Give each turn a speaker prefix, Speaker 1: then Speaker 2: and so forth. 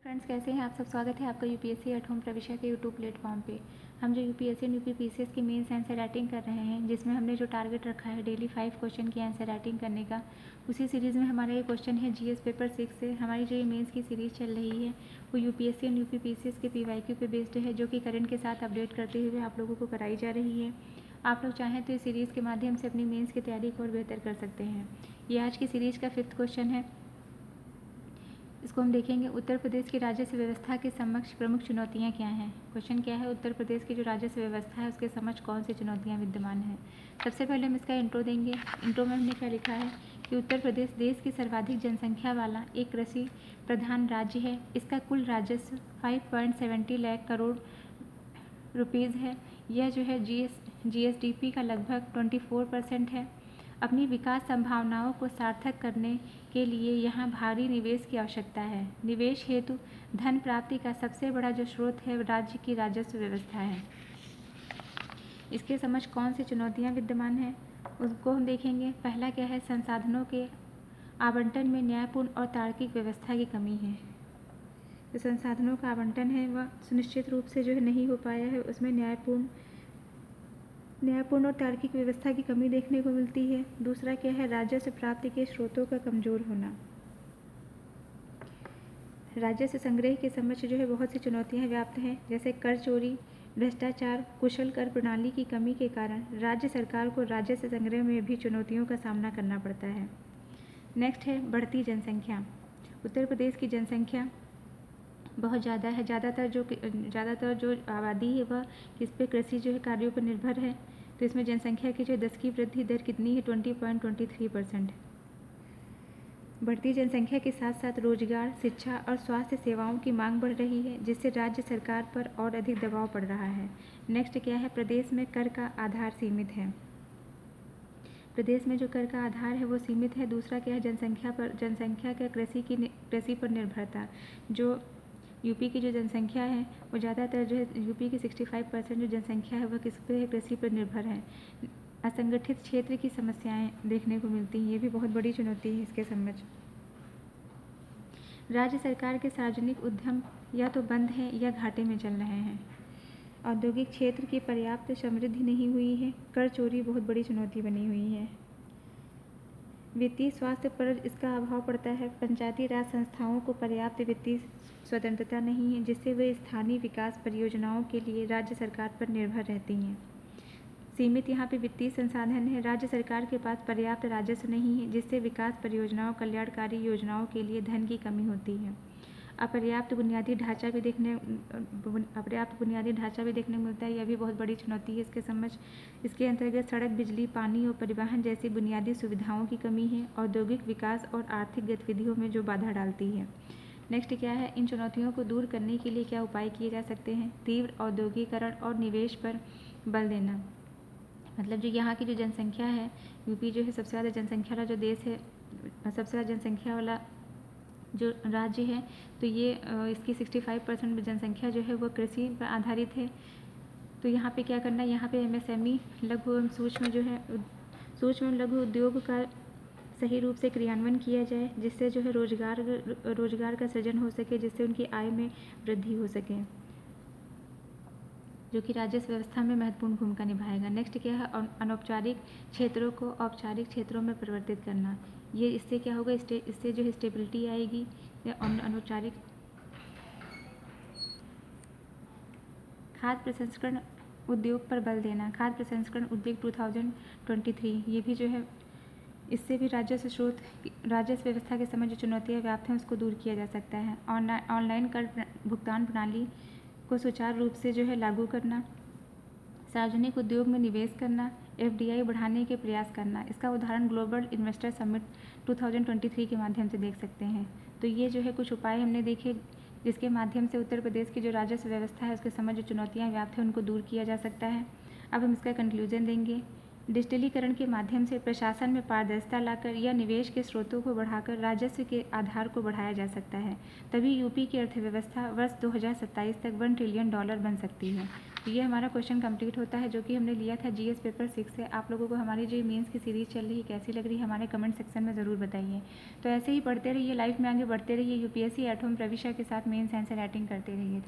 Speaker 1: Friends, कैसे हैं आप सब। स्वागत है आपका यूपीएससी एट होम प्रविष्या के यूट्यूब प्लेटफॉर्म पे। हम जो यूपीएससी और यूपीपीसीएस की मेंस आंसर राइटिंग कर रहे हैं, जिसमें हमने जो टारगेट रखा है डेली 5 क्वेश्चन की आंसर राइटिंग करने का, उसी सीरीज़ में हमारा ये क्वेश्चन है जीएस पेपर 6 से। हमारी जो ये मेंस की सीरीज़ चल रही है वो यूपीएससी और यूपीपीसीएस के पीवाईक्यू पे बेस्ड है, जो कि करंट के साथ अपडेट करते हुए आप लोगों को कराई जा रही है। आप लोग चाहें तो इस सीरीज़ के माध्यम से अपनी मेंस की तैयारी को और बेहतर कर सकते हैं। ये आज की सीरीज़ का 5th क्वेश्चन है। इसको हम देखेंगे, उत्तर प्रदेश की राजस्व व्यवस्था के समक्ष प्रमुख चुनौतियां क्या हैं। क्वेश्चन क्या है, उत्तर प्रदेश की जो राजस्व व्यवस्था है उसके समक्ष कौन सी चुनौतियां विद्यमान हैं। सबसे पहले हम इसका इंट्रो देंगे। इंट्रो में हमने क्या लिखा है कि उत्तर प्रदेश देश की सर्वाधिक जनसंख्या वाला एक कृषि प्रधान राज्य है। इसका कुल राजस्व 5.70 लाख करोड़ रुपीज़ है। यह जो है जीएसडीपी का लगभग 24% है। अपनी विकास संभावनाओं को सार्थक करने के लिए यहाँ भारी निवेश की आवश्यकता है। निवेश हेतु धन प्राप्ति का सबसे बड़ा जो स्रोत है राज्य की राजस्व व्यवस्था है। इसके समक्ष कौन सी चुनौतियाँ विद्यमान हैं उसको हम देखेंगे। पहला क्या है, संसाधनों के आवंटन में न्यायपूर्ण और तार्किक व्यवस्था की कमी है। जो संसाधनों का आवंटन है वह सुनिश्चित रूप से जो है नहीं हो पाया है, उसमें न्यायपूर्ण और तार्किक व्यवस्था की कमी देखने को मिलती है। दूसरा क्या है, राजस्व प्राप्ति के स्रोतों का कमजोर होना। राजस्व संग्रह के समक्ष जो है बहुत सी चुनौतियां व्याप्त हैं, जैसे कर चोरी, भ्रष्टाचार, कुशल कर प्रणाली की कमी के कारण राज्य सरकार को राजस्व संग्रह में भी चुनौतियों का सामना करना पड़ता है। नेक्स्ट है बढ़ती जनसंख्या। उत्तर प्रदेश की जनसंख्या बहुत ज़्यादा है। ज़्यादातर जो आबादी है वह किस पे, कृषि जो है कार्यों पर निर्भर है। तो इसमें जनसंख्या की जो 10 की वृद्धि दर कितनी है, 20.23%। बढ़ती जनसंख्या के साथ साथ रोजगार, शिक्षा और स्वास्थ्य सेवाओं की मांग बढ़ रही है, जिससे राज्य सरकार पर और अधिक दबाव पड़ रहा है। नेक्स्ट क्या है, प्रदेश में कर का आधार सीमित है। प्रदेश में जो कर का आधार है वो सीमित है। दूसरा क्या है, जनसंख्या का कृषि पर निर्भरता। जो यूपी की जो जनसंख्या है वो ज़्यादातर जो है यूपी की 65% जो जनसंख्या है वह किस पे है, कृषि पर निर्भर है। असंगठित क्षेत्र की समस्याएं देखने को मिलती हैं, ये भी बहुत बड़ी चुनौती है इसके समक्ष। राज्य सरकार के सार्वजनिक उद्यम या तो बंद हैं या घाटे में चल रहे हैं। औद्योगिक क्षेत्र की पर्याप्त समृद्धि नहीं हुई है। कर चोरी बहुत बड़ी चुनौती बनी हुई है। वित्तीय स्वास्थ्य पर इसका अभाव पड़ता है। पंचायती राज संस्थाओं को पर्याप्त वित्तीय स्वतंत्रता नहीं है, जिससे वे स्थानीय विकास परियोजनाओं के लिए राज्य सरकार पर निर्भर रहती हैं। सीमित यहाँ पे वित्तीय संसाधन है। राज्य सरकार के पास पर्याप्त राजस्व नहीं है, जिससे विकास परियोजनाओं, कल्याणकारी योजनाओं के लिए धन की कमी होती है। अपर्याप्त बुनियादी ढांचा भी देखने मिलता है। यह भी बहुत बड़ी चुनौती है इसके समक्ष। इसके अंतर्गत सड़क, बिजली, पानी और परिवहन जैसी बुनियादी सुविधाओं की कमी है। औद्योगिक विकास और आर्थिक गतिविधियों में जो बाधा डालती है। नेक्स्ट क्या है, इन चुनौतियों को दूर करने के लिए क्या उपाय किए जा सकते हैं। तीव्र औद्योगिकरण और निवेश पर बल देना। मतलब जो यहाँ की जो जनसंख्या है, यूपी जो है सबसे ज़्यादा जनसंख्या वाला जो देश है, सबसे ज़्यादा जनसंख्या वाला जो राज्य है, तो ये इसकी 65% जनसंख्या जो है वो कृषि पर आधारित है। तो यहाँ पे क्या करना है, यहाँ पे एमएसएमई, लघु एवं सूक्ष्म लघु उद्योग का सही रूप से क्रियान्वयन किया जाए, जिससे जो है रोजगार का सृजन हो सके, जिससे उनकी आय में वृद्धि हो सके, जो कि राजस्व व्यवस्था में महत्वपूर्ण भूमिका निभाएगा। नेक्स्ट क्या है, अनौपचारिक क्षेत्रों को औपचारिक क्षेत्रों में परिवर्तित करना। ये इससे क्या होगा, इससे जो है स्टेबिलिटी आएगी। अनौपचारिक खाद्य प्रसंस्करण उद्योग पर बल देना। खाद्य प्रसंस्करण उद्योग 2023, ये भी जो है इससे भी राजस्व व्यवस्था के समय जो चुनौतियाँ व्याप्त हैं उसको दूर किया जा सकता है। ऑनलाइन कर भुगतान प्रणाली को सुचारू रूप से जो है लागू करना। सार्वजनिक उद्योग में निवेश करना। एफडीआई बढ़ाने के प्रयास करना। इसका उदाहरण ग्लोबल इन्वेस्टर समिट 2023 के माध्यम से देख सकते हैं। तो ये जो है कुछ उपाय हमने देखे, जिसके माध्यम से उत्तर प्रदेश की जो राजस्व व्यवस्था है उसके समय जो चुनौतियाँ व्याप्त हैं उनको दूर किया जा सकता है। अब हम इसका कंक्लूजन देंगे डिजिटलीकरण के माध्यम से प्रशासन में पारदर्शिता लाकर या निवेश के स्रोतों को बढ़ाकर राजस्व के आधार को बढ़ाया जा सकता है। तभी यूपी की अर्थव्यवस्था वर्ष 2027 तक $1 ट्रिलियन बन सकती है। तो ये हमारा क्वेश्चन कंप्लीट होता है, जो कि हमने लिया था जीएस पेपर 6 से। आप लोगों को हमारी जो मेंस की सीरीज़ चल रही है कैसी लग रही है हमारे कमेंट सेक्शन में ज़रूर बताइए। तो ऐसे ही पढ़ते रहिए, लाइफ में आगे बढ़ते रहिए, यूपीएससी एट होम प्रविष्या के साथ मेंस आंसर राइटिंग करते रहिए।